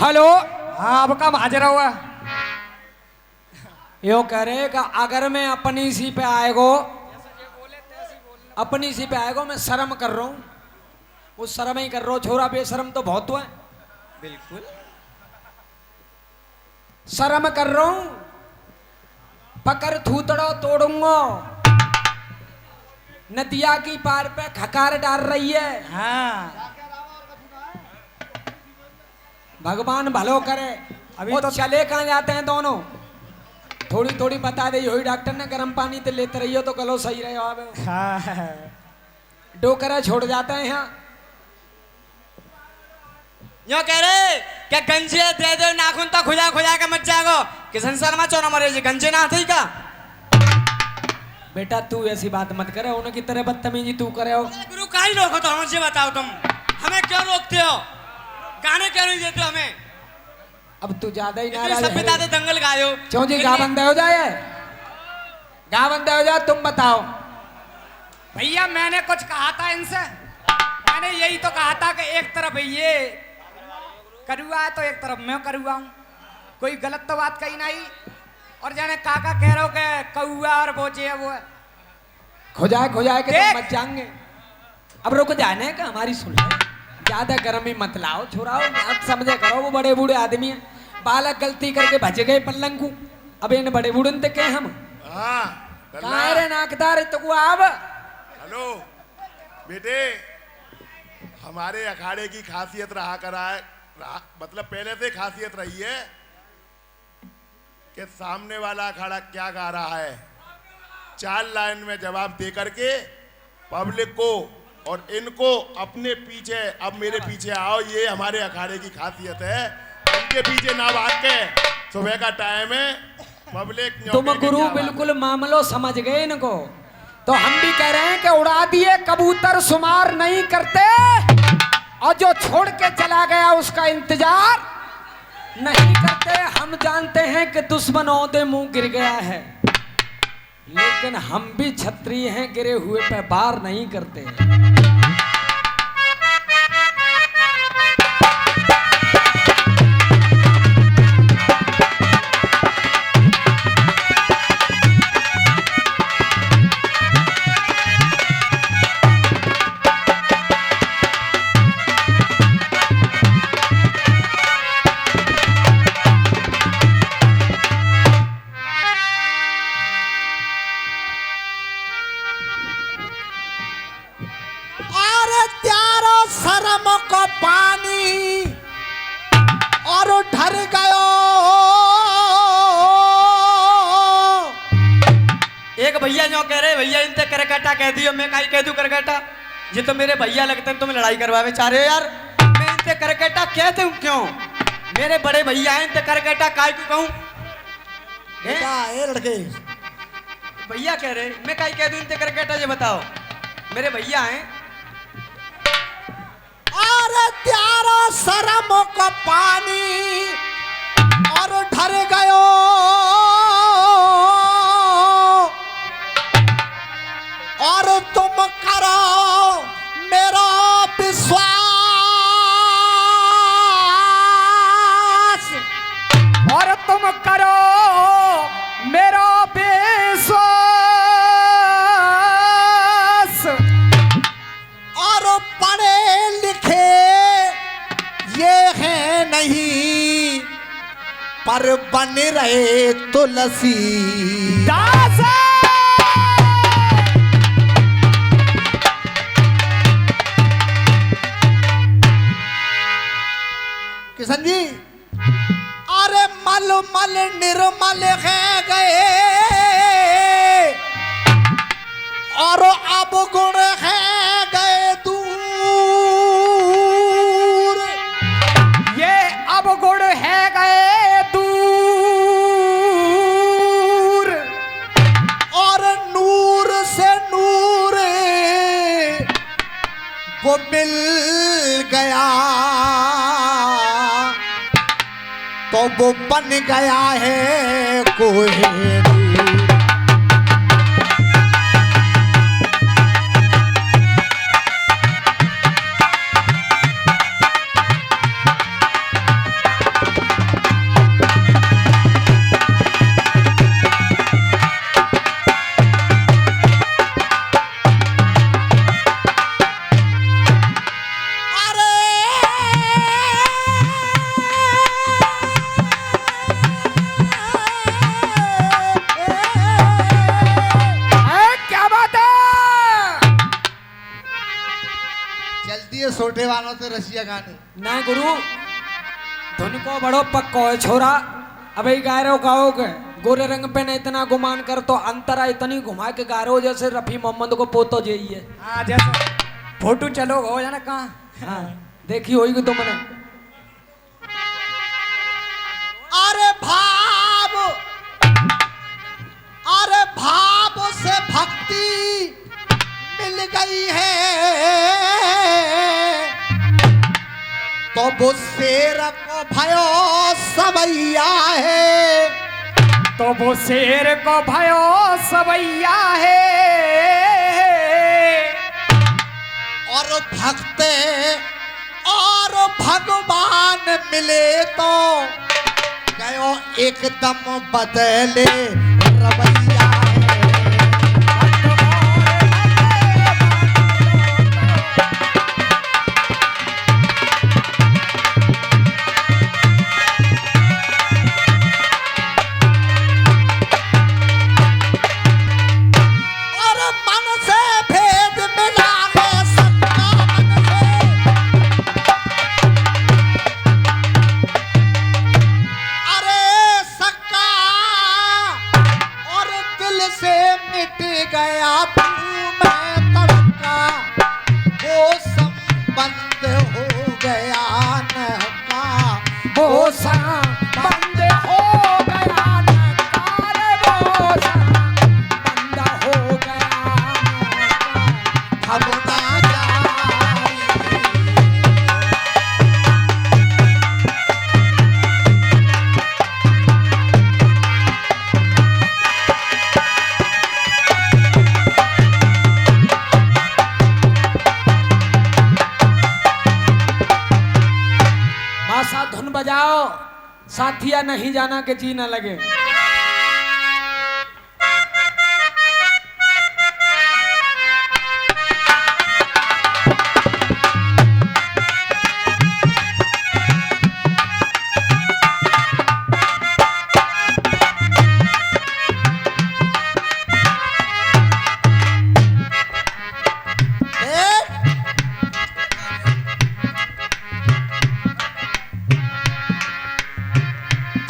Hello. हाँ अब कब हाजिर हुआ? यो कह रहे कि अगर मैं अपनी सी पे आएगो, अपनी सी पे आएगो, मैं शर्म कर रहा हूँ, उस शर्म ही कर रहा हूँ। छोरा बेशर्म तो बहुत हुआ है। बिल्कुल शर्म कर रहा हूँ, पकड़ थूतड़ो तोड़ूंगा। नदिया की पार पे खकार डाल रही है। हाँ भगवान भलो करे। अभी वो तो चले कहाँ जाते हैं दोनों? थोड़ी थोड़ी बता दे। यही डॉक्टर ने गर्म पानी तो लेते रहियो तो कलो सही रहे। अब हाँ डोकरा छोड़ जाते हैं यहाँ। यो कह रहे क्या गंजे दे दो नाखून तो खुजा खुजा के मत जागो कि संसार में चोना मरे जी गंजे ना थे का। बेटा तू ऐसी बात मत करे, उनकी तरह बदतमीजी तू करे हो। गुरु का ही रोको तो हमसे बताओ, तुम हमें क्यों रोकते हो? गाने क्यों नहीं देते हमें? अब तू ज्यादा ही इतनी नाराज सभ्यता है। से दंगल गायो क्यों जी गा बंदे हो जाए, गा बंदे हो जाए। तुम बताओ भैया, मैंने कुछ कहा था इनसे? मैंने यही तो कहा था कि एक तरफ ये करुआ है तो एक तरफ मैं करुआ हूँ। कोई गलत तो बात कही नहीं। और जाने काका कह रहे हो कि कौआ और बोचे है वो है। खुजाए खुजाए के देख। तुम मत जाएंगे। अब रुक जाने का, हमारी सुन ले। ज्यादा गर्मी मत लाओ छोराओ, आप समझे करो। वो बड़े बूढ़े आदमी हैं, बालक गलती करके भज गए पल्लंग को। अब इन बड़े बूढ़े ने के हम कहाँ रे नाकदार तो आब। हेलो बेटे, हमारे अखाड़े की खासियत मतलब पहले से खासियत रही है कि सामने वाला अखाड़ा क्या गा रहा है, 4 लाइन में जवाब दे करके पब्लिक को और इनको अपने पीछे, अब मेरे पीछे आओ। ये हमारे अखाड़े की खासियत है। इनके पीछे ना भाग के, सुबह का टाइम है, पब्लिक तुम गुरु बिल्कुल मामलो समझ गए इनको। तो हम भी कह रहे हैं कि उड़ा दिए कबूतर शुमार नहीं करते, और जो छोड़ के चला गया उसका इंतजार नहीं करते। हम जानते हैं कि दुश्मन औदे मुंह गिर गया है, लेकिन हम भी क्षत्रिय हैं, गिरे हुए पे बार नहीं करते। पानी और ढर गयो। एक भैया जो कह रहे भैया इनसे करकटा कह दियो, मैं काई कह दूं करकटा? ये तो मेरे भैया लगते हैं, तुम लड़ाई करवावे चाह रहे हो यार। मैं इनसे करकटा कहते हूँ क्यों? मेरे बड़े भैया हैं, इनसे करकटा काय क्यों कहूँ? बेटा ए लड़के, भैया कह रहे, मैं काई कह दूं इनसे करकटा? ये बताओ, मेरे भैया हैं। अरे त्यारा शर्म का पानी और ढर गयो। और तुम करो मेरा विश्वास, और तुम करो मेरा विश्वास। और पढ़े लिखे ये है नहीं, पर बन रहे तुलसी दास। किशन जी, अरे मल मल निर्मल है गए और अब गुण है गए दूर। ये अब गुण है गए दूर। और नूर से नूर वो मिल गया तो वो बन गया है कोई। पहलवानों से रसिया गाने। ना गुरु धुन को बड़ो पक्को है छोरा। अबे गा रहे हो गाओ के गोरे रंग पे न इतना गुमान कर तो अंतरा इतनी घुमा के गा रहे हो जैसे रफी मोहम्मद को पोतो जाइए। हाँ जैसे फोटो चलो हो जाना कहाँ। हाँ देखी होगी तो मैंने। अरे भाव से भक्ति मिल गई है तो वो शेर को भयो सवैया है। तो वो शेर को भयो सवैया है। और भक्ते और भगवान मिले तो गयो एकदम बदले रवैया है। और मन से भेद मिला है सबका मन से। अरे सक्का और दिल से मिट गया तू मैं तड़का वो संबंध हो गया नहका। वो सा बंद हो गया नकार वो सा बंद हो गया नकार। अब ना जाए मासा धुन बजाओ साथिया नहीं जाना के जी न लगे।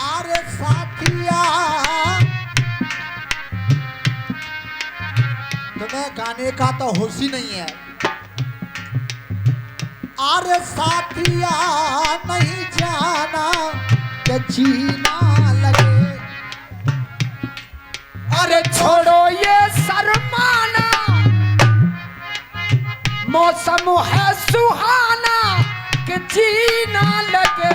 अरे साथिया तुम्हें गाने का तो होश ही नहीं है। अरे साथिया नहीं जाना कि जीना लगे। अरे छोड़ो ये शर्माना मौसम है सुहाना कि जीना लगे।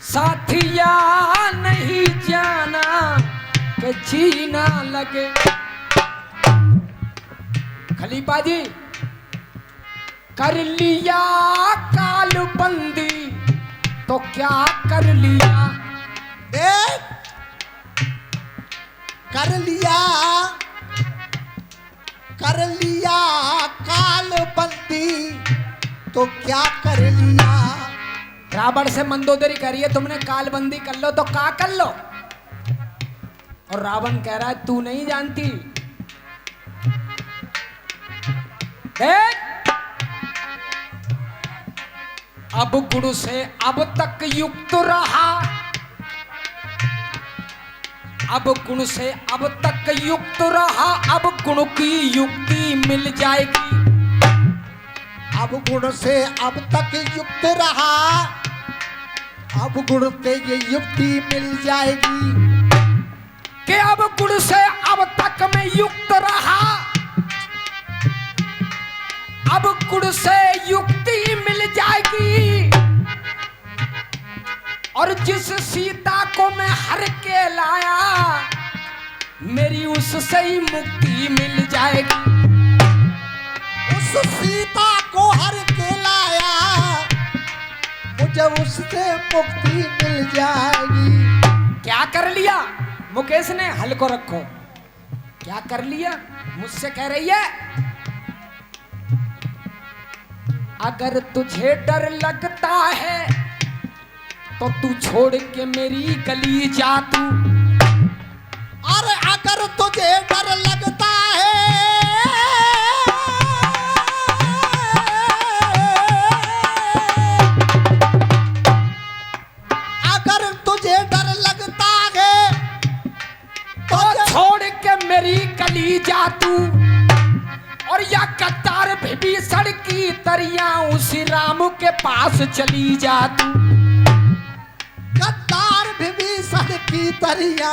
साथिया नहीं जाना कि जीना लगे। खलीफा जी कर लिया काल बंदी तो क्या कर लिया। देख कर लिया काल बंदी तो क्या कर लिया। रावण से मंदोदरी करिए तुमने कालबंदी कर लो तो का कर लो। और रावण कह रहा है तू नहीं जानती। देख अब गुरु से अब तक युक्त रहा। अब गुण से अब तक युक्त रहा। अब गुण की युक्ति मिल जाएगी। अब गुण से अब तक युक्त रहा। अब गुण से ये युक्ति मिल जाएगी। कि अब गुण से अब तक मैं युक्त रहा। अब गुण से युक्ति मिल जाएगी। और जिस सीता को मैं हर के लाया मेरी उससे ही मुक्ति मिल जाएगी। उस सीता को हर के लाया मुझे उससे मुक्ति मिल जाएगी। क्या कर लिया मुकेश ने हल को रखो। क्या कर लिया मुझसे कह रही है। अगर तुझे डर लगता है तो तू छोड़ के मेरी गली जा तू। अरे अगर तुझे डर लगता है लड़की तरिया उसी राम के पास चली जा तू। गद्दार विभीषण की तरिया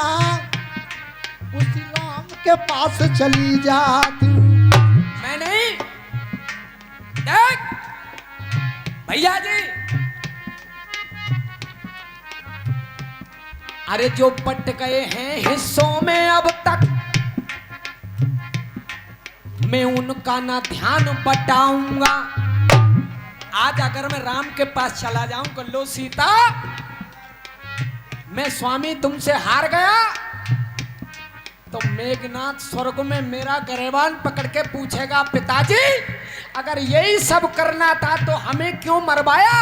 उसी राम के पास चली जा तू। मैं नहीं, देख भैया जी, अरे जो बट गए हैं हिस्सों में अब तक, मैं उनका ना ध्यान बटाऊंगा। आज अगर मैं राम के पास चला जाऊं कि लो सीता, मैं स्वामी तुमसे हार गया, तो मेघनाथ स्वर्ग में मेरा गरेबान पकड़ के पूछेगा, पिताजी अगर यही सब करना था तो हमें क्यों मरवाया?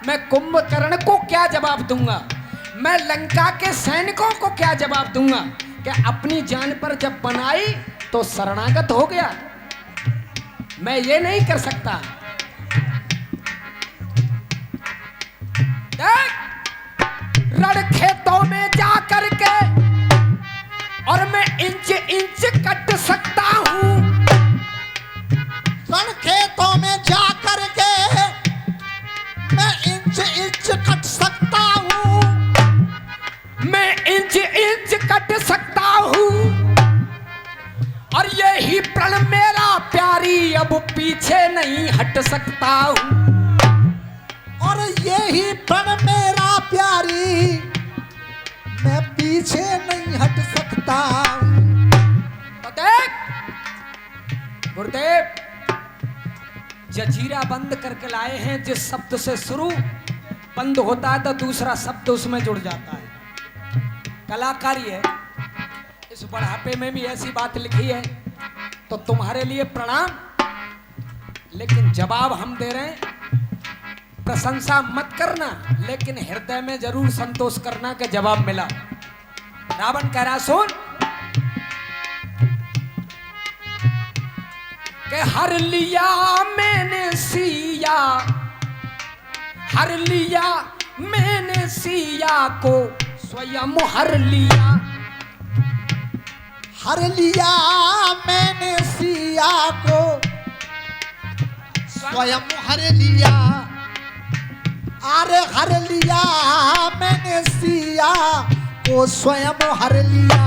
मैं कुंभकर्ण को क्या जवाब दूंगा? मैं लंका के सैनिकों को क्या जवाब दूंगा कि अपनी जान पर जब बनाई तो शरणागत हो गया? मैं ये नहीं कर सकता। रण खेतों में जा करके और मैं इंच इंच कट सकता हूं। रण खेतों में जा करके मैं इंच इंच कट सकता हूं। मैं इंच इंच कट सकता हूं, और यही प्रण मेरा प्यारी, अब पीछे नहीं हट सकता हूं। और यही प्रण मेरा प्यारी, मैं पीछे नहीं हट सकता हूं। तो देख गुरुदेव, जजीरा बंद करके लाए हैं। जिस शब्द से शुरू बंद होता है तो दूसरा शब्द उसमें जुड़ जाता है। कलाकारी है। इस बढ़ापे में भी ऐसी बात लिखी है, तो तुम्हारे लिए प्रणाम। लेकिन जवाब हम दे रहे हैं, प्रशंसा मत करना, लेकिन हृदय में जरूर संतोष करना कि जवाब मिला। रावण कह रहा, सुन कि हर लिया मैंने सिया, हर लिया मैंने सिया को स्वयं हर लिया। हर लिया मैंने सिया को स्वयं हर लिया। अरे हर लिया मैंने सिया को स्वयं हर लिया।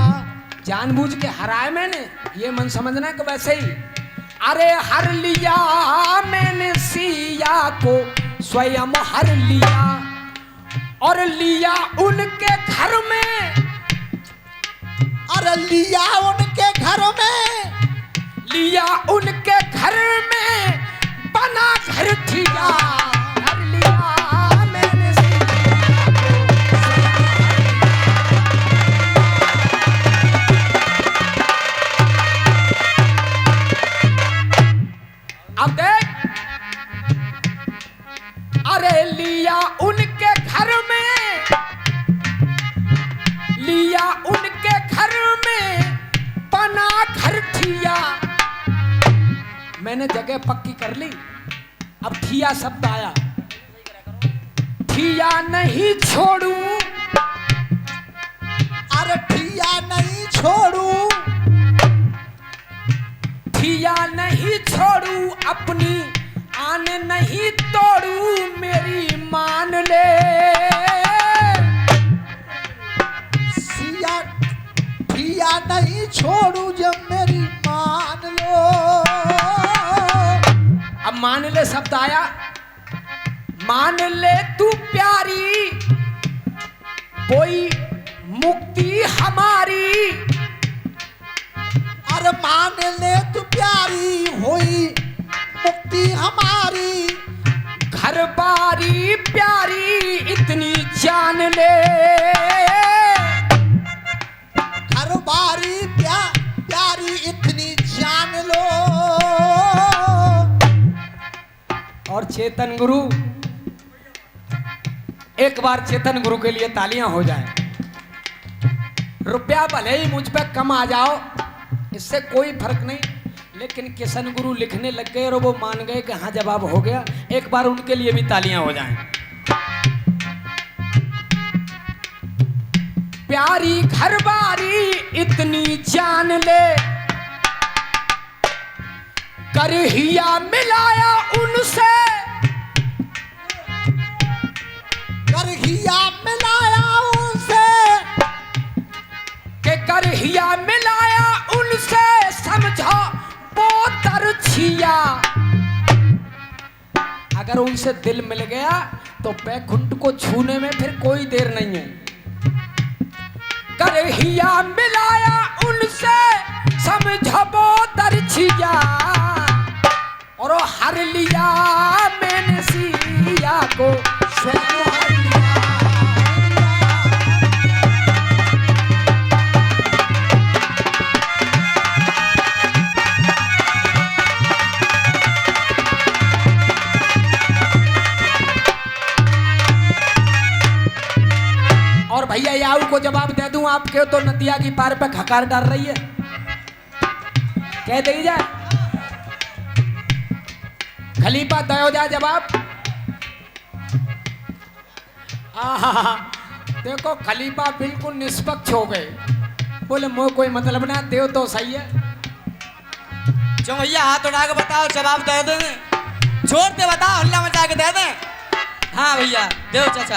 जानबूझ के हराए मैंने, ये मन समझना कि वैसे ही। अरे हर लिया मैंने सिया को स्वयं हर लिया, और लिया उनके घर में। अरे लिया उनके घर में, लिया उनके घर में, बना घर ठिया। हर लिया मैंने सिया को। अब देख, अरे लिया उनके घर में, लिया उनके घर में, बना घर ठिया। मैंने जगह पक्की कर ली, अब ठिया शब्द आया। ठिया नहीं छोड़ू, अरे ठिया नहीं छोड़ू, ठिया नहीं छोड़ू, अपनी आन नहीं तोड़ू, मेरी मान ले। सिया ठिया नहीं छोड़ू, जब मेरी मान लो। अब मान ले शब्द आया। मान ले तू प्यारी, कोई मुक्ति हमारी। अरे मान ले तू प्यारी, होई मुक्ति हमारी। घर बारी प्यारी, इतनी जान ले। घर बारी प्यारी, इतनी जान लो। और चेतन गुरु, एक बार चेतन गुरु के लिए तालियां हो जाएं। रुपया भले ही मुझ पे कम आ जाओ, इससे कोई फर्क नहीं, लेकिन किशन गुरु लिखने लग गए और वो मान गए कि हाँ जवाब हो गया। एक बार उनके लिए भी तालियां हो जाएं। प्यारी घरबारी इतनी जान ले, कर हिया मिलाया अगर उनसे दिल मिल गया तो बैकुंठ को छूने में फिर कोई देर नहीं है। कर हिया मिलाया उनसे समझबो दरछिया और हर लिया मैंने सिया को और भैया याऊ को जवाब दे दूं आपके तो नदिया की पार पे खकार डाल रही है, कह दी जाए। खलीफा दयो जा जवाब। देखो खलीफा बिल्कुल निष्पक्ष हो गए, बोले मो कोई मतलब ना देव तो सही है। जो भैया हाथ उठा के बताओ, जवाब दे दे, जोर से बताओ, हल्ला मचा के दे दे। हाँ भैया देव चाचा।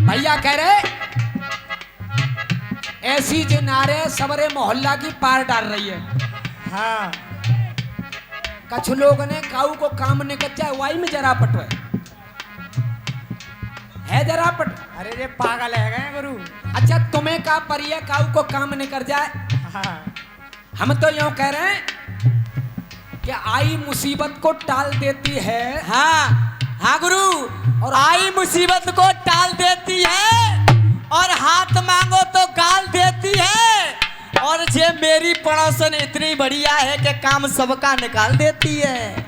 भैया कह रहे ऐसी जो नारे सबरे मोहल्ला की पार डाल रही है। हाँ कछ लोग ने काऊ को काम ने कच्चा वाई में जरा पटवे है जरा पट। अरे ये पागल है गए गुरु। अच्छा तुम्हें का परिया काऊ को काम नहीं कर जाए। हाँ हम तो यूं कह रहे हैं कि आई मुसीबत को टाल देती है। हाँ हाँ गुरु, और आई मुसीबत को टाल देती है और हाथ मांगो तो गाल देती है, और ये मेरी पड़ोसन इतनी बढ़िया है कि काम सबका निकाल देती है।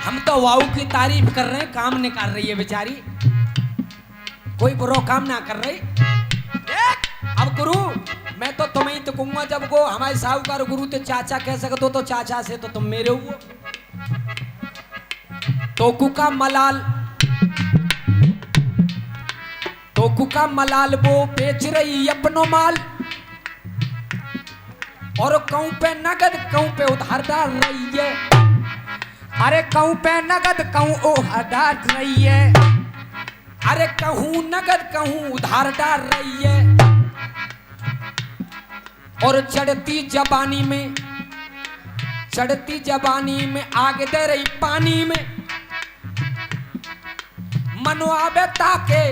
हम तो वाऊ की तारीफ कर रहे हैं, काम निकाल रही है बेचारी, कोई बुरा काम ना कर रही। अब गुरु मैं तो तुम्हें ही तो कहूंगा, जब को हमारे साहूकार गुरु तो चाचा कह सकते हो तो चाचा से तो तुम मेरे हुए। तोकू का मलाल वो बेच रही अपनो माल, और कहूं पे नगद कहूं पे उधार डाल रही है। अरे कहूँ पे नगद कहूँ उधार डाल रही है। अरे कहूं नगद कहूं उधार डाल रही है, और चढ़ती जवानी में आग दे रही पानी में। मनवाबे ताके,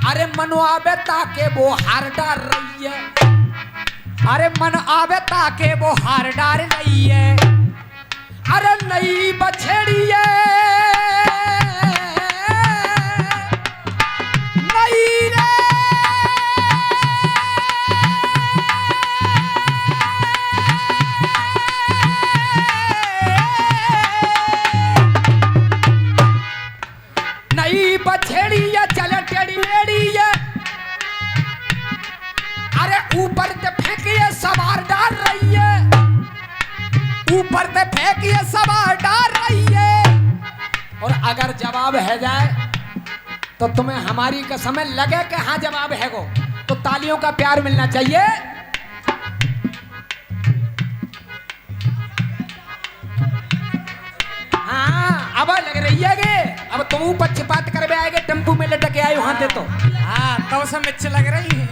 अरे मनवाबे ताके वो हार डाल रही है। अरे मन आवे ताके वो हार डाल रही है। अरे नई बछेड़ी है नई रे, नई बछेड़ी है चले टेढ़ी मेढ़ी है। अरे ऊपर से फेंकिए सवार डाल रही है, ऊपर से फेंकिए सवार डाल रही है। और अगर जवाब है जाए तो तुम्हें हमारी कसम है लगे कि हाँ जवाब है वो, तो तालियों का प्यार मिलना चाहिए। हाँ अब लग रही है कि अब तुम पक्षपात कर आएगे, टेम्पू में लटक के आए वहां थे तो। हाँ तो से मिर्च लग रही है।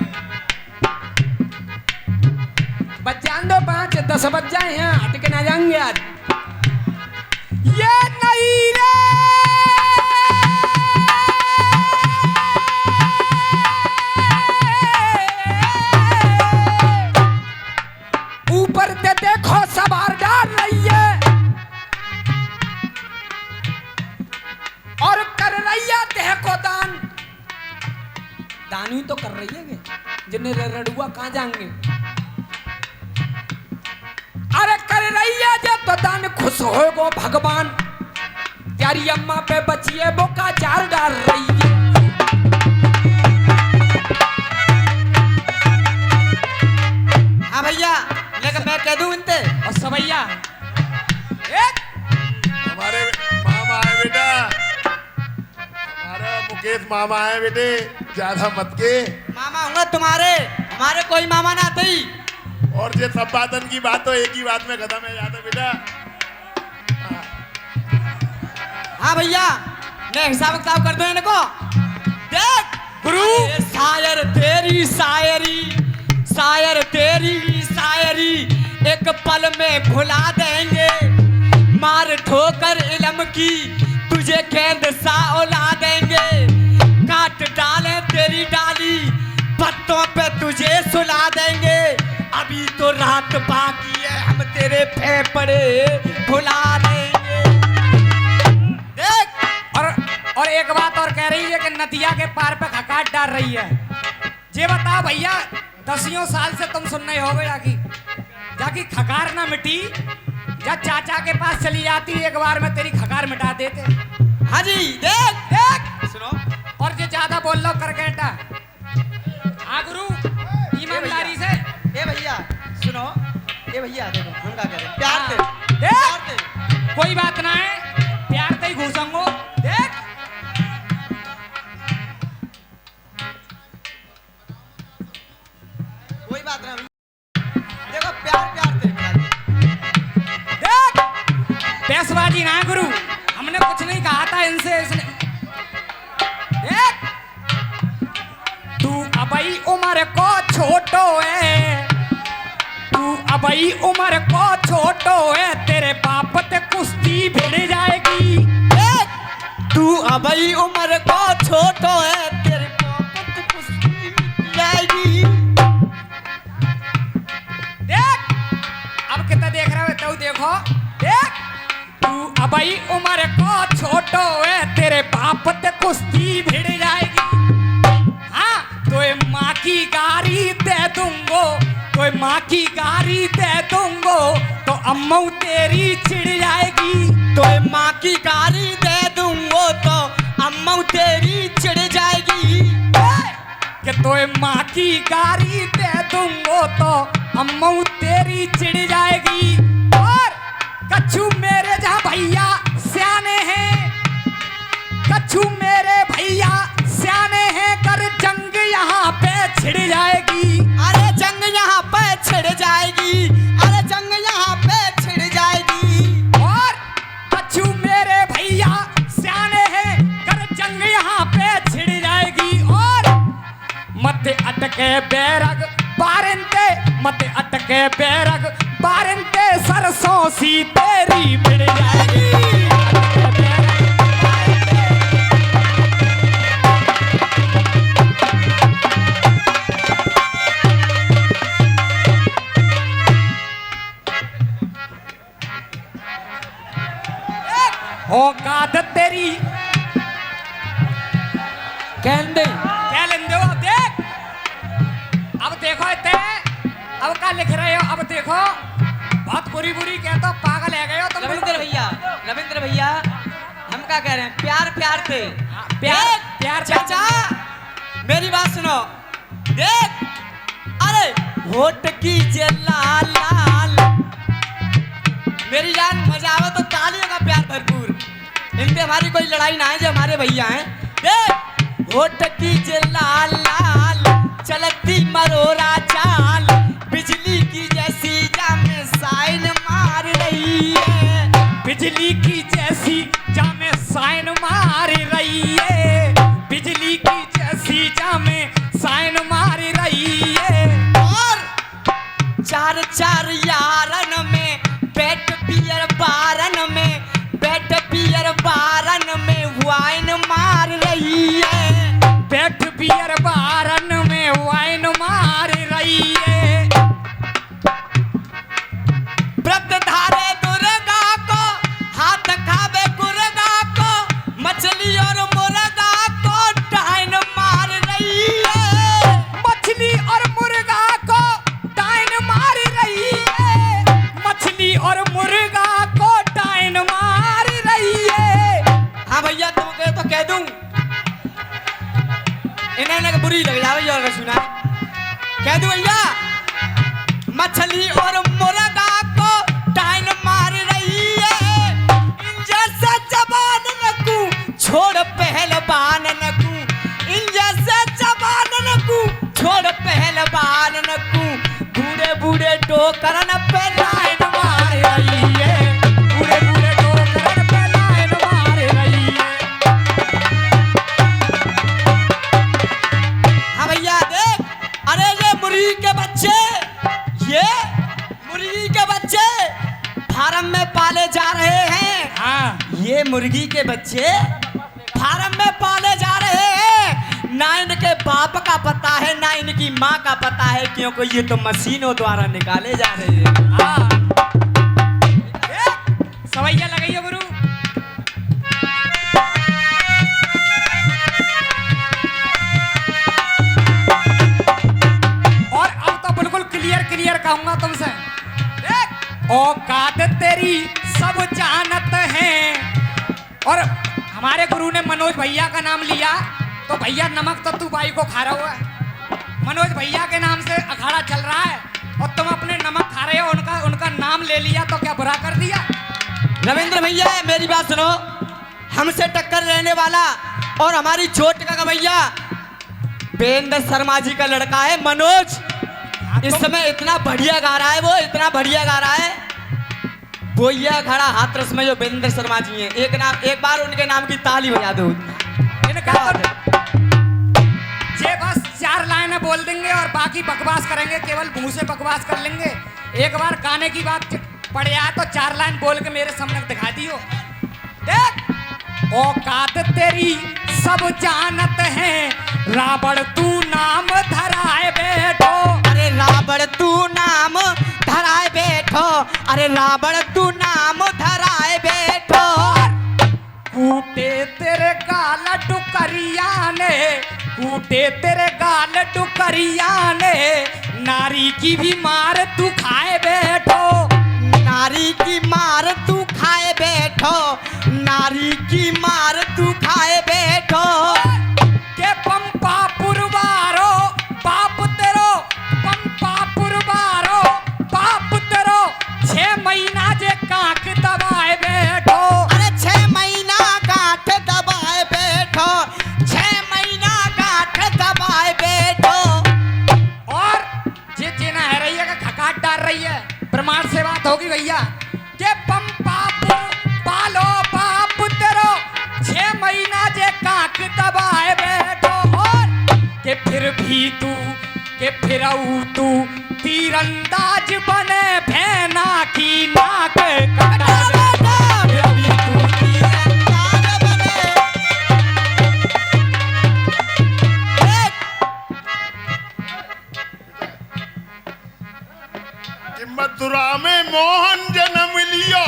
बच जान दो, 5-10 बज जाए हैं, हट के ना जाएंगे आज। ये नहीं रे ऊपर से देखो सवार डाल रही है, और कर रही है देह को दान। दानी तो कर रही है, जिन्हें रड़ुआ कहाँ जाएंगे। अरे कर रही है जब तो दान, खुश होगो भगवान। प्यारी अम्मा पे बचिए वो का चार डाल रही है। हाँ भैया, लेकिन मैं कह दूं इनते और सवैया हमारे मामा आए बेटा, हमारा मुकेश मामा आए बेटे, ज्यादा मत के। मामा होंगे तुम्हारे, हमारे कोई मामा ना आते ही। और ये सब बातन की बात तो एक ही बात में खत्म है याद है बेटा। हाँ भैया, मैं हिसाब किताब कर दूं इनको। देख गुरु, शायर तेरी शायरी, शायर तेरी शायरी। एक पल में भुला देंगे, मार ठोकर इलम की तुझे गेंद सा उला देंगे, काट डाले तेरी डाली पत्तों पे तुझे सुला देंगे, अभी तो रात बाकी है हम तेरे फेफड़े भुला देंगे। देख और एक बात और कह रही है कि नदिया के पार पे खकाट डाल रही है। ये बताओ भैया, 10 साल से तुम सुन रहे हो जाकी खकार ना मिटी, या चाचा के पास चली जाती एक बार में तेरी खकार मिटा देते। हाँ जी, देख देख सुनो। और ये ज्यादा बोल लो करकेटा। हाँ गुरु, ईमानदारी से। ए भैया सुनो, ए भैया देखो हम क्या कह रहे हैं, प्यार से देख, प्यार से। कोई बात ना है, प्यार से ही घुसूंगो। देख कोई बात ना, देखो प्यार प्यार से। देख, पैसबाजी ना है गुरु, हमने कुछ नहीं कहा था इनसे। इसने देख, तू अबई उम्र को छोटो है, तू अबई उम्र को छोटो है, तेरे बाप ते कुश्ती भिड़ जाएगी। देख, तू अबई उम्र को छोटो है, तेरे बाप ते कुश्ती मिट जाएगी। देख, अब कितना देख रहे हो तो देखो। देख, तू अबई उम्र को छोटो है, तेरे बाप ते कुश्ती भिड़ जाएगी। हाँ, तो माँ की गारी दे दूंगो, तो माँ की गारी दे दूंगो, तो अम्मू तेरी चिढ़ जाएगी। तो माँ की गाली दे दूंगो तो अम्मा तेरी चिढ़ जाएगी। कि तो माँ की गारी दे दूंगो तो अम्मू तेरी चिढ़ जाएगी। और कच्छू मेरे जहाँ भैया सियाने हैं, कच्छू मेरे भैया सियाने हैं, कर जंग यहाँ पे छिड़ जाएगी। अरे जंग यहाँ पे छिड़ जाएगी, अरे जंग यहाँ पे छिड़ जाएगी। और कच्छू मेरे भैया सियाने हैं, कर जंग यहाँ पे छिड़ जाएगी। और मत अटके बैरग बारिंते, मत अटके बैरग बारिंते, सरसों सी तेरी मिल जाएगी। औकात तेरी कहते क्या लेंदे हो? देख, अब देखो इतने, अब क्या लिख रहे हो? अब देखो, बहुत बुरी बुरी कहते हो, पागल है गए हो तुम। रविंद्र भैया हम क्या कह रहे हैं, प्यार प्यार से। प्यार प्यार चाचा मेरी बात सुनो। देख, अरे होठ की लाल लाल, मेरी जान मजा आवे तो तालियों का प्यार भरपूर। इनसे हमारी कोई लड़ाई ना है, जो हमारे भैया हैं। देख, होठ की लाल लाल, चलती मरोरा चाल, बिजली की जैसी जामे साइन मार रही है, बिजली की जैसी जामे साइन मार रही है, बिजली की जैसी जामे साइन मार रही है। और चार चार यारन में बैठ पियर बारन में, बैठ पियर बारन में वाइन मार रही है, बैठ बियर बारन में वाइन मार रही है। व्रत धारे दुर्गा को, हाथ खावे गुर्गा को, मछली और मुर्गा को डाइन मार रही है, मछली और मुर्गा को डाइन मार रही है, मछली और मुर्गा को डाइन मार रही है। हाँ भैया तुम कहे तो कह दूं, इन्हें बुरी लग जावे और सुना कह दूं भैया, मछली और मुर्गा को डाइन मार रही है, इन जैसा जवान नकू छोड़ पहलवान नकू, इन जैसा जवान नकू छोड़ पहलवान नकू, बूढ़े बूढ़े टोकरन पे लाइन मार रही है, बूढ़े बूढ़े टोकरन पे लाइन मार रही है। हाँ भैया देख, अरे ये मुर्गी के बच्चे, ये मुर्गी के बच्चे फार्म में पाले जा रहे हैं। हाँ ये मुर्गी के बच्चे फार्म में पाले जा रहे हैं। ना इनके बाप का पता है ना इनकी माँ का पता है, क्योंकि ये तो मशीनों द्वारा निकाले जा रहे हैं। हाँ सवैया लगाइए गुरु। और अब तो बिल्कुल क्लियर क्लियर कहूंगा तुमसे। देख औकात तेरी सब जानत हैं। और हमारे गुरु ने मनोज भैया का नाम लिया तो भैया नमक तो तू बाई को खा रहा हुआ है। मनोज भैया के नाम से अखाड़ा चल रहा है और तुम अपने नमक खा रहे हो। उनका नाम ले लिया तो क्या बुरा कर दिया? रविंद्र भैया मेरी बात सुनो, हमसे टक्कर लेने वाला और हमारी चोट का भैया वीरेंद्र शर्मा जी का लड़का है मनोज। इस समय इतना बढ़िया गा रहा है, वो इतना बढ़िया गा रहा है। वो यह खड़ा हाथरस में जो वीरेंद्र शर्मा जी हैं, एक बार उनके नाम की ताली बजा दो। ये बस 4 लाइनें बोल देंगे और बाकी बकवास करेंगे, केवल मुंह से बकवास कर लेंगे। एक बार गाने की बात पड़े आए तो 4 लाइन बोल के मेरे सामने दिखा दियो। देख औकात तेरी सब जानत हैं, रावण तू नाम धराए बैठो। अरे रावण तू नाम धराए बैठो, अरे रावण तू नाम धराए बैठो। कूटे तेरे गाल डुकरिया ने, कूटे तेरे गाल डुकरिया ने, नारी की भी मार तू खाए बैठो। नारी की मार तू खाए बैठो, नारी की मार तू खाए बैठो। के पंपा पुरवारो बाप तेरो, पंपा पुरवारो बाप तेरो, 6 महीना जे कांक दबाए बैठो। अरे 6 महीना गांठ दबाए बैठो, 6 महीना गांठ दबाए बैठो। और जे जेना है रही है का खकाट डाल रही है, प्रमाण से बात होगी भैया। के पंपा पालो बाप तेरो, 6 महीना जे कांक दबाए बैठो। और के फिर भी तू, के फिर तू तीरंदाज बने भेना की नाक कटा बैठो। फिर भी तू तीरंदाज बने। कि मथुरा में मोहन जन्म लियो।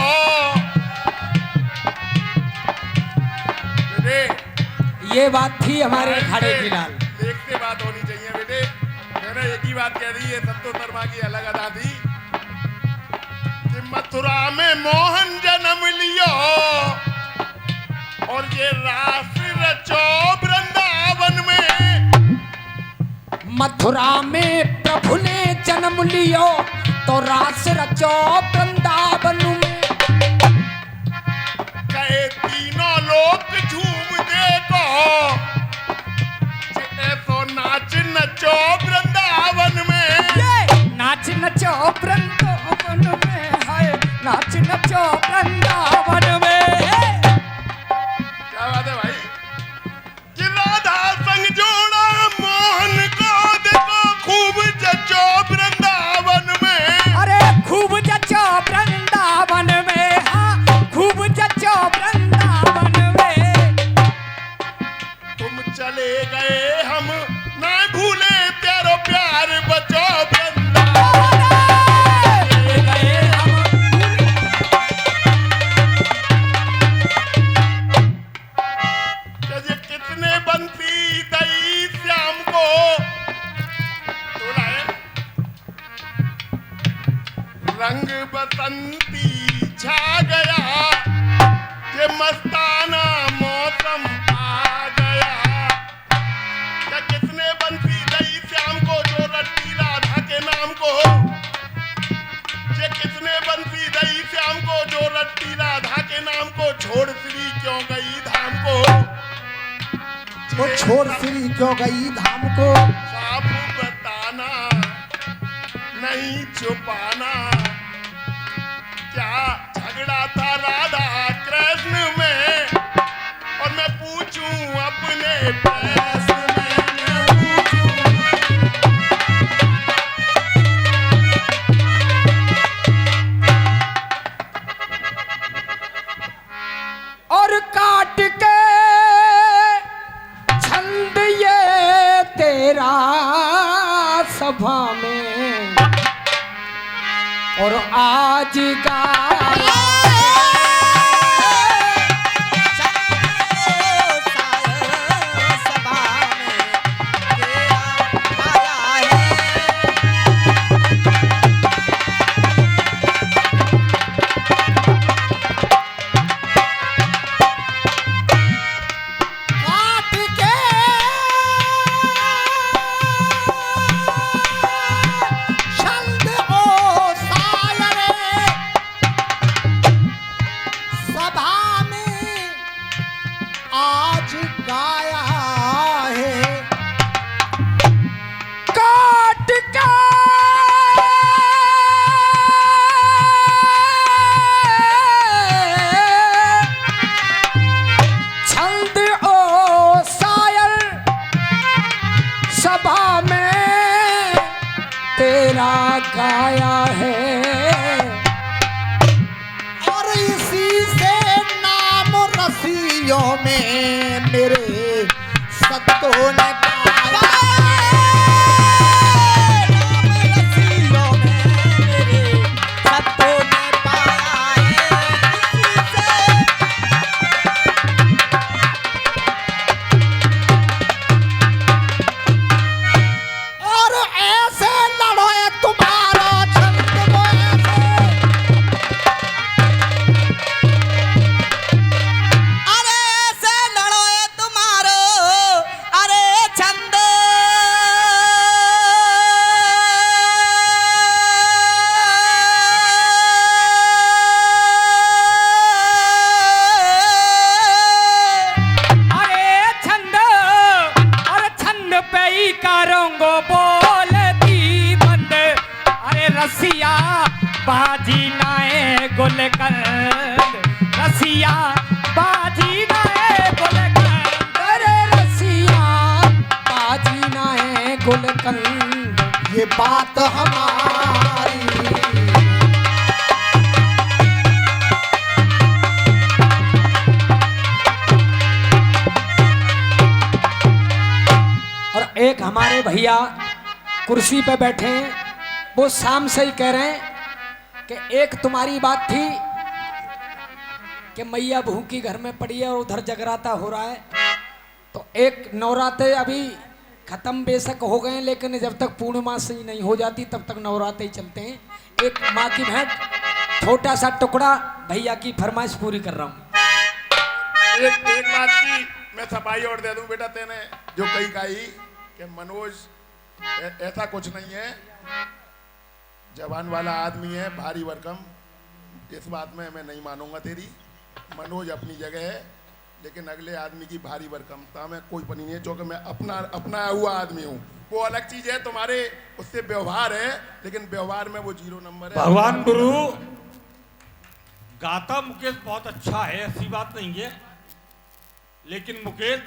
बेटे ये बात थी हमारे अखाड़े की लाल। एक से बात होनी चाहिए बेटे। मैंने एक ही बात कह दी है, संतोष शर्मा की अलग अदा थी कि मथुरा में मोहन जन्म लियो और ये रास रचो वृंदावन में। मथुरा में प्रभु ने जन्म लियो तो रास रचो वृंदावन में। कहे तीनों लोग झूम देखो, ऐसो नाच नचो वृंदावन में। नाच नचो वृंदावन में, हाय नाच नचो वृंदावन में। क्या बात है भाई? कि राधा संग जोड़ा मोहन को देखो खूब जचो वृंदावन में। अरे खूब जचो वृंदावन में, हाँ खूब जचो वृंदावन में। तुम चले गए हम ना भूले तेरो प्यार बचो वृंदावन। चले गए हम कि कितने बंसी दई श्याम को तोला है। रंग बसंती छा गया, ये मस्ताना मौसम आ गया। क्या किसने बंसी दई श्याम को जो रट्टी राधा के नाम को। ये किसने बंसी दई श्याम को जो रट्टी राधा के नाम को। छोड़ श्री क्यों गई धाम को, वो छोड़ श्री क्यों गई धाम को। साफ बताना नहीं छुपाना। क्या झगड़ा था राधा कृष्ण में और मैं पूछूं अपने प्रश्न में, मैं पूछूं। और आज गाया काट के छंद ओ सायरे सभा में आज गाया है। काट का छंद ओ शायर सभा में तेरा गाया है। और इसी से नाम रसियों में मेरे सत्तों ने पाया। नाम रसियों में मेरे सत्तों ने पाया है। इसी से और ऐसे लड़ो तुम्हारा छंद वो ऐसे। अरे ऐसे लड़ो तुम्हारो अरे छंद। अरे छंद पे ही करूंगो बोलती बंद। अरे रसिया बाजी नाए गुलकंद। रसिया बाजी नाए गुलकंद। अरे रसिया बाजी ना है गुलकंद। ये बात हमारी और एक हमारे भैया कुर्सी पे बैठे हैं, वो शाम से ही कह रहे हैं कि एक तुम्हारी बात थी कि मैया भूखी घर में पड़ी है और उधर जगराता हो रहा है। तो एक नवरात्रे अभी खत्म बेशक हो गए, लेकिन जब तक पूर्णमासी नहीं हो जाती तब तक नवरात्रे ही चलते हैं। एक माँ की भेंट, छोटा सा टुकड़ा भैया की फरमाइश पूरी कर रहा हूँ। एक बात की मैं सफाई और दे दूं बेटा, तेने जो कही कि मनोज ऐसा कुछ नहीं है, जवान वाला आदमी है, भारी भरकम। इस बात में मैं नहीं मानूंगा तेरी। मनोज अपनी जगह है, लेकिन अगले आदमी की भारी भरकमता में कोई पनी नहीं है, क्योंकि मैं अपना हुआ आदमी हूँ। वो अलग चीज है, तुम्हारे उससे व्यवहार है, लेकिन व्यवहार में वो 0 नंबर है। भगवान गुरु गाता मुकेश बहुत अच्छा है, ऐसी बात नहीं है, लेकिन मुकेश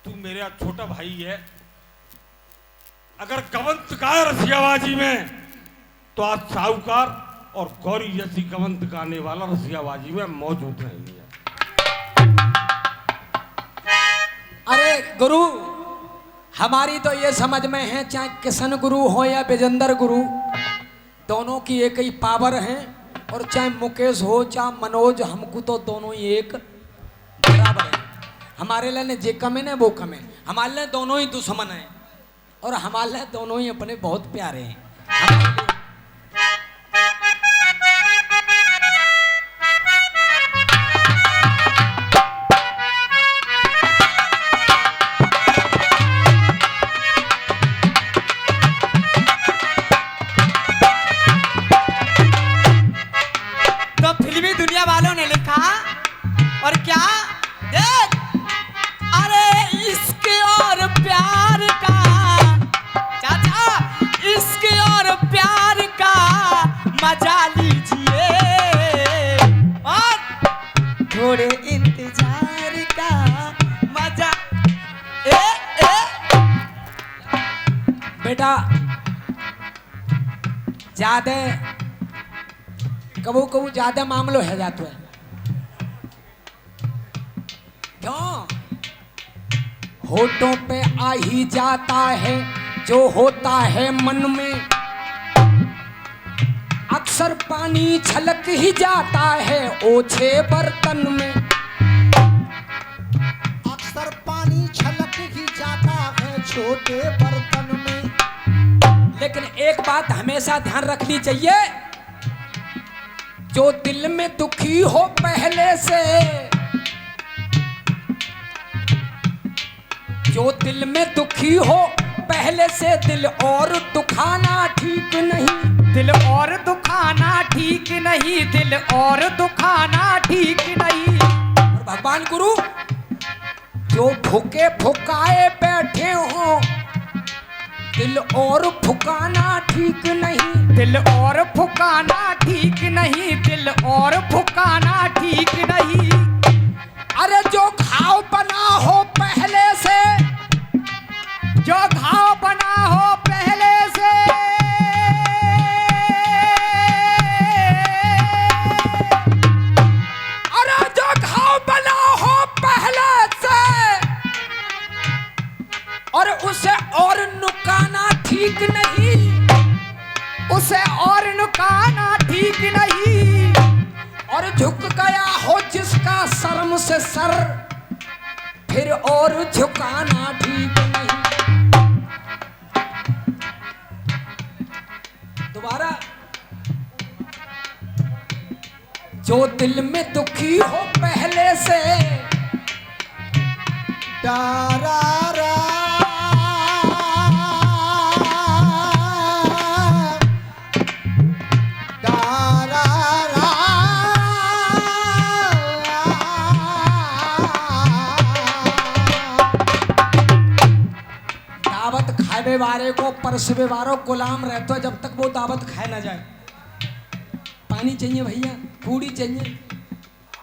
तू मेरा छोटा भाई है। अगर कवंत का है रसियाबाजी में, तो आज साहूकार और गौरी जैसी कवंत गाने वाला रसियाबाजी में मौजूद नहीं है। अरे गुरु, हमारी तो ये समझ में है, चाहे किशन गुरु हो या विजेंद्र गुरु, दोनों की एक ही पावर है। और चाहे मुकेश हो चाहे मनोज, हमको तो दोनों ही एक बराबर है। हमारे लिए जे कम है ना वो कम है, हमारे लिए दोनों ही दुश्मन हैं और हमारे लिए दोनों ही अपने बहुत प्यारे हैं। हमारे लिए तो फिल्मी दुनिया वालों ने लिखा और क्या देख। अरे इश्क और प्यार का चाचा, इश्क और प्यार का मजा लीजिए और थोड़े इंतजार का मजा। बेटा ज्यादा कबू कबू ज्यादा मामलो है जाते है। क्यों? होठों पे आ ही जाता है जो होता है मन में। अक्सर पानी छलक ही जाता है ओछे बर्तन में। अक्सर पानी छलक ही जाता है छोटे बर्तन में। लेकिन एक बात हमेशा ध्यान रखनी चाहिए, जो दिल में दुखी हो पहले से, जो दिल में दुखी हो पहले से, दिल और दुखाना ठीक नहीं। दिल और दुखाना ठीक नहीं, दिल और दुखाना ठीक नहीं। और भगवान गुरु जो भूखे फुकाए बैठे हो, दिल और फुकाना ठीक नहीं। दिल और फुकाना ठीक नहीं, दिल और फुकाना ठीक नहीं। अरे जो घाव बना हो पहले से, जो घाव बना हो पहले से, अरे जो घाव बना हो पहले से, और उसे और नुकाना ठीक नहीं। उसे और नुकाना ठीक नहीं। और झुक गया हो जिसका शर्म से सर, फिर और झुकाना ठीक नहीं। दोबारा, जो दिल में दुखी हो पहले से, डारारा डारारा दावत खाए वारे को परसवे वारो गुलाम रहता है जब तक वो दावत खाए ना जाए। पानी चाहिए भैया, पूड़ी चाहिए,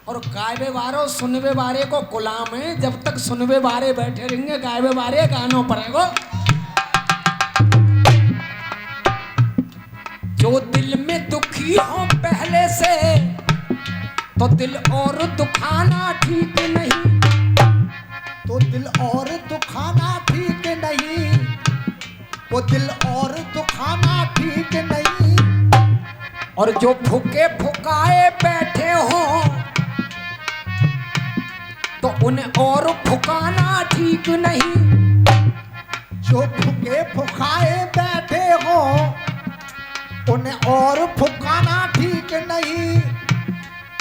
और गायबे वारो सुनवे वारे को गुलाम है। जब तक सुनवे वारे बैठे रहेंगे, गायबे वारे गानों पड़ेगो। जो दिल में दुखी हो पहले से, तो दिल और दुखाना ठीक नहीं। तो दिल और दुखाना ठीक नहीं। वो दिल और दुखाना ठीक नहीं। और जो फुके फुकाए बैठे हो, तो उन्हें और फुकाना ठीक नहीं। जो फुके फुकाए बैठे हो, उन्हें और फुकाना ठीक नहीं।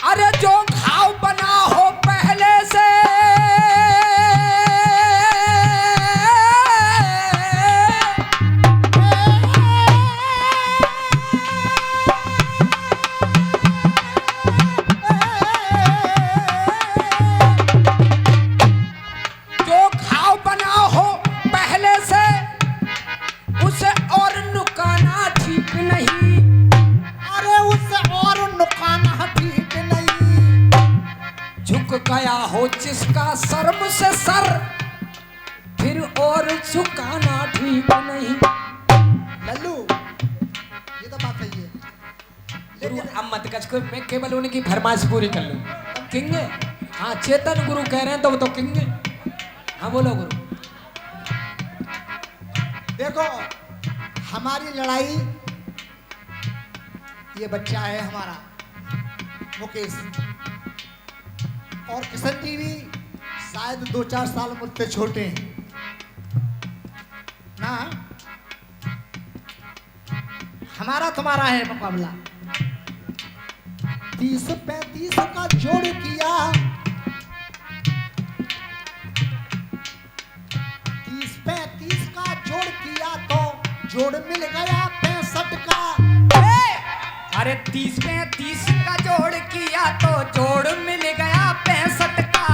अरे जो घाव बना हो पहले से, जो घाव बना हो पहले से, उसे और नुकाना ठीक नहीं। अरे उसे और नुकाना ठीक नहीं। झुक गया हो जिसका शर्म से सर, फिर और झुकाना ठीक नहीं। लल्लू, ये तो बात सही है। गुरु अब मत कच को, मैं केवल उनकी फरमाइश पूरी कर लूं। किंग है? हाँ, चेतन गुरु कह रहे हैं तो वो तो किंग है। हाँ बोलो गुरु। देखो, हमारी लड़ाई, ये बच्चा है हमारा मुकेश, और किशन जी भी शायद 2-4 साल मुझसे छोटे हैं ना। हमारा तुम्हारा है मुकाबला। 30-35 का जोड़ किया, 30-35 का जोड़ किया तो जोड़ मिल गया 65 का। अरे 30-35 का जोड़ किया तो जोड़ मिल गया 65 का।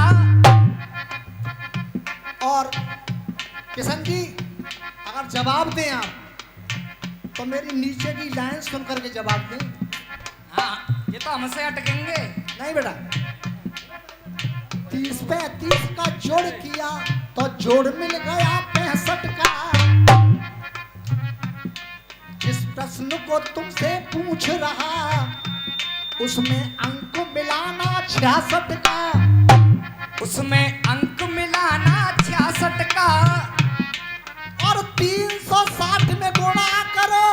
और किशन जी, अगर जवाब दें आप, तो मेरी नीचे की लाइन सुन करके जवाब दें। हाँ, ये तो हमसे अटकेंगे। नहीं बेटा, 30-35 का जोड़ किया तो जोड़ मिल गया 65 का। जिस प्रश्न को तुमसे पूछ रहा, उसमें अंक मिलाना 66 का। उसमें अंक मिलाना 66 का। और 360 में गुणा करो।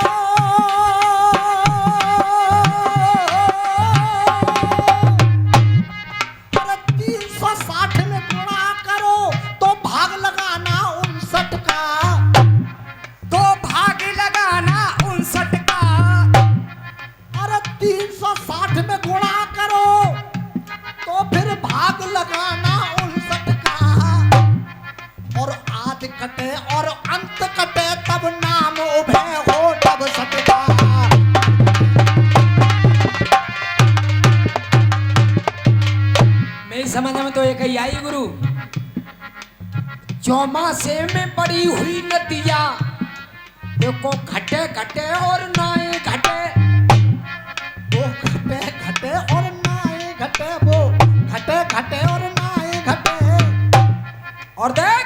समझ में तो एक ही आई गुरु। चौमासे में पड़ी हुई नदिया देखो घटे घटे और नाए घटे, वो घटे घटे और नाए घटे, वो घटे घटे और नाए घटे। और देख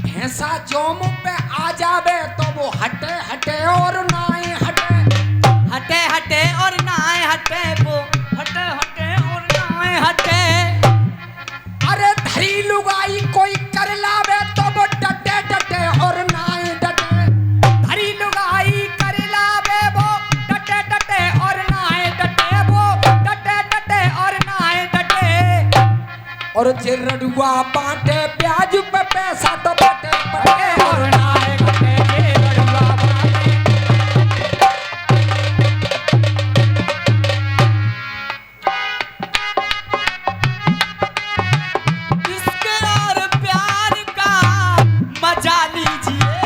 भैंसा जोम पे आ जावे तो वो हटे हटे और नाए हटे, हटे हटे और नाए हटे, वो हटे हटे और नाए हटे। अरे धरी लुगाई कोई कर लावे तो वो डटे डटे और नाए डटे, धरी लुगाई कर लावे वो डटे डटे और नाए डटे, वो डटे डटे और नाए डटे। और चिरडुआ बांटे प्याज पे पैसा तो बटे बटे और नाए घटे, चिरडुआ बांटे। इसके और प्यार का मजा लीजिए,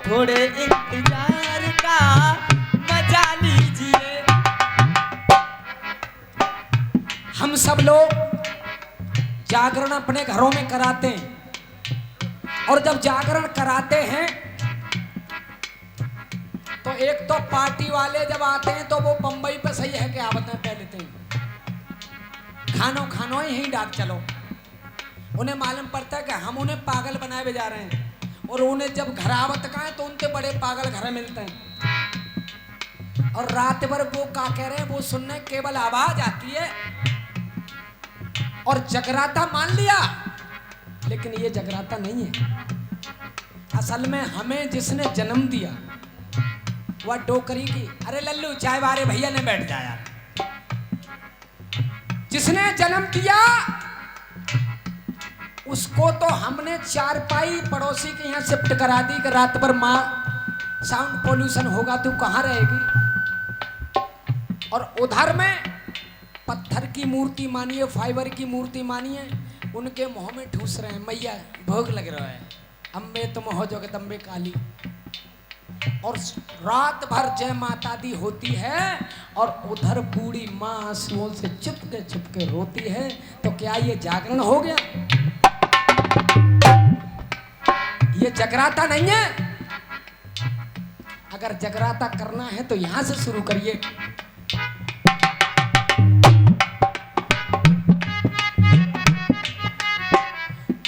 थोड़े इंतजार का मजा लीजिए। हम सब लोग जागरण अपने घरों में कराते हैं, और जब जागरण कराते हैं तो एक तो पार्टी वाले जब आते हैं तो वो बम्बई पे सही है कि आवत में पह लेते हैं, खानो खानो यहीं डाक चलो। उन्हें मालूम पड़ता है कि हम उन्हें पागल बनाए भी जा रहे हैं, और उन्हें जब घर आवत का है तो उनके बड़े पागल घर मिलते हैं। और रात भर वो क्या कह रहे हैं वो सुनने केवल आवाज आती है, और जगराता मान लिया, लेकिन ये जगराता नहीं है। असल में हमें जिसने जन्म दिया वह डोकरी की, अरे लल्लू चाय वाले भैया ने बैठ जाया, जिसने जन्म दिया उसको तो हमने चारपाई पड़ोसी के यहाँ शिफ्ट करा दी कि रात भर माँ साउंड पोल्यूशन होगा तू कहाँ रहेगी। और उधर में पत्थर की मूर्ति मानिए, फाइबर की मूर्ति मानिए, उनके मुंह में ठूस रहे हैं, मैया भोग लग रहा है, अम्बे तुम हो जगदम्बे काली। और रात भर जय माता दी होती है, और उधर बूढ़ी माँ आंसुओं से चुपके चुपके रोती है। तो क्या ये जागरण हो गया? ये जगराता नहीं है। अगर जगराता करना है तो यहां से शुरू करिए।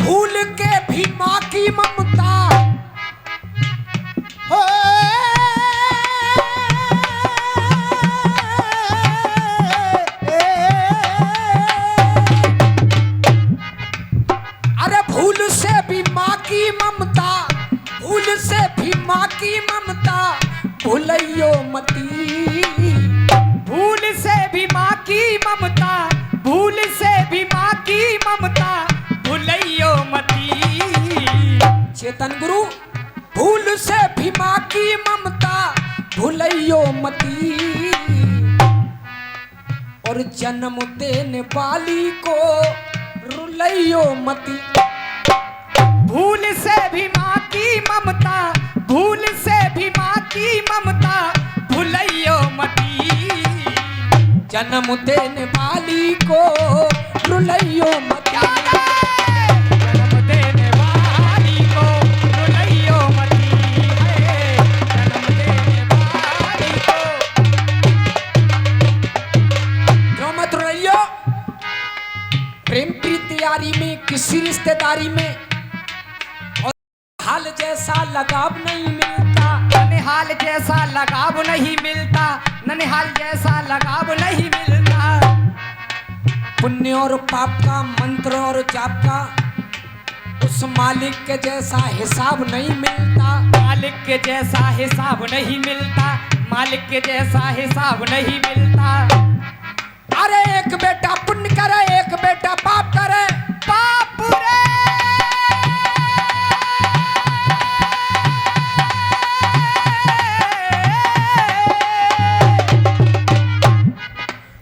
भूल के भी माँ की ममता हो अरे भूल से भी माँ की ममता, भूल से भी माँ की ममता भूलियो मती, भूल से भी माँ की ममता, भूल से भी माँ की ममता भूलियो मती। चेतन गुरु भूल से भी माँ की ममता भूलियो मती, और जन्म देने वाली को रुलियो मती। भूल से भी माँ की ममता, भूल से भी माँ की ममता भूलियो मती। जन्म देने वाली को रुलियो मती, जन्म देने वाली को रुलियो मती है, जन्म देने वाली को। जो मत रुलियो। प्रेम प्रीति यारी में, किसी रिश्तेदारी में और हाल जैसा लगाव नहीं मिलता, ननिहाल जैसा लगाव नहीं मिलता, ननिहाल जैसा लगाव नहीं मिलता। पुण्य और पाप का, मंत्र और जाप का उस मालिक के जैसा हिसाब नहीं मिलता, मालिक के जैसा हिसाब नहीं मिलता, मालिक के जैसा हिसाब नहीं मिलता। अरे एक बेटा पुण्य करे, एक बेटा पाप करे, पाप रे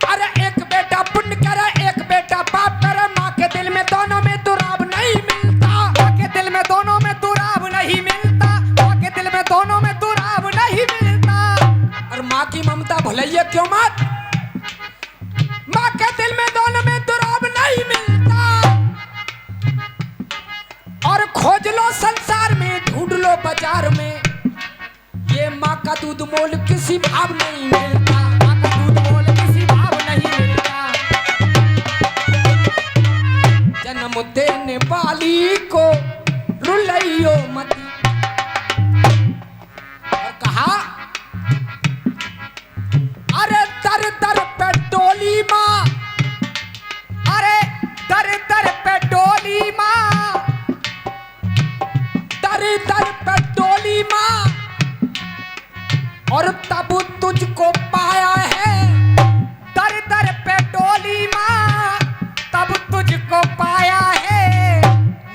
अरे एक बेटा पुण्य करे, एक बेटा पाप करे, माँ के दिल में दोनों में दुराव नहीं मिलता, माँ के दिल में दोनों में दुराव नहीं मिलता, माँ के दिल में दोनों में दुराव नहीं मिलता। और माँ की ममता भुलाइए क्यों मत। माँ के दिल में दोनों में लो बाजार में, ये माँ का दूध मोल किसी भाव नहीं मिलता, माँ का दूध मोल किसी भाव नहीं मिलता। जन्म देने वाली को रुलाइयो मती। और कहा अरे दर दर पे डोली माँ, अरे दर दर पे डोली माँ, दर दर पे डोली माँ, और तब तुझको पाया है। दर दर पे डोली माँ, तब तुझको पाया है।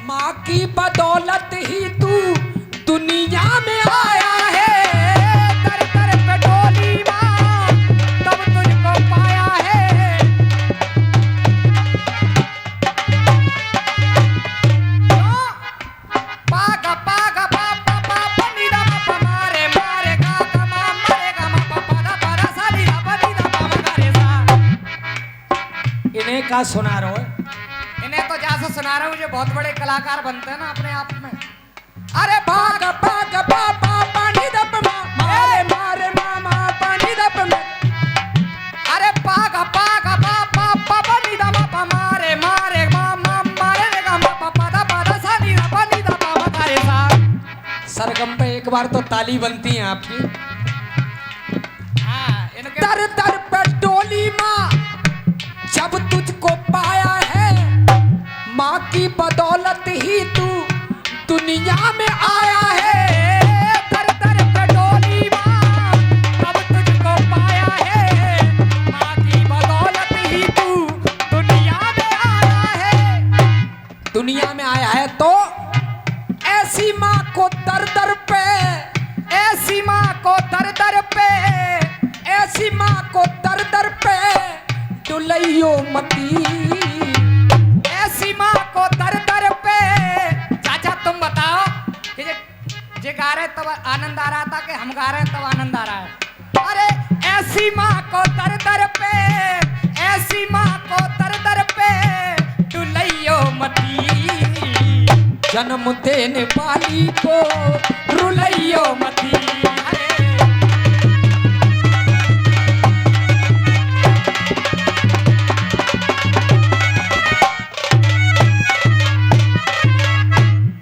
माँ की बदौलत ही तू दुनिया में आया है। दर दर पे डोली माँ, तब तुझको पाया है। पागा पागा पापा पापा निदा पापा मारे मारे गा गा मा मारे गा मा पापा दा पारा सा निदा पानी दा पामा गा रे सा। इन्हें का सुना रहा हो? इन्हें तो जैसे सुना रहा हूँ, जो बहुत बड़े कलाकार बनते हैं ना अपने आप में। अरे भाग भाग पापा पानी दा पामा मारे मारे मामा पानी दा पामा। अरे पागा पागा पापा पापा निदा पापा मारे मारे मामा मारे गा मा पापा दा पारा सा निदा पानी दा पामा गा रे सा। सरगम पे एक बार तो ताली बनती है आपकी। हाँ, दर दर पे डोली माँ, जब तुझको पाया है। माँ की बदौलत ही तू दुनिया में आया है। दर दर पे डोली माँ, तब तुझको पाया है। माँ की बदौलत ही तू दुनिया में आया है। दुनिया में आया है तो ऐसी माँ को दर दर पे, ऐसी माँ को दर दर पे, ऐसी माँ को दर दर पे डुलइयो मती। ऐसी माँ को दर दर पे। चाचा तुम बताओ कि जे गा रहे तब आनंद आ रहा था कि हम गा रहे तब आनंद आ रहा है? अरे ऐसी माँ को दर दर पे, ऐसी माँ को दर दर पे डुलइयो मती। जन्म देने वाली को रुलइयो मती।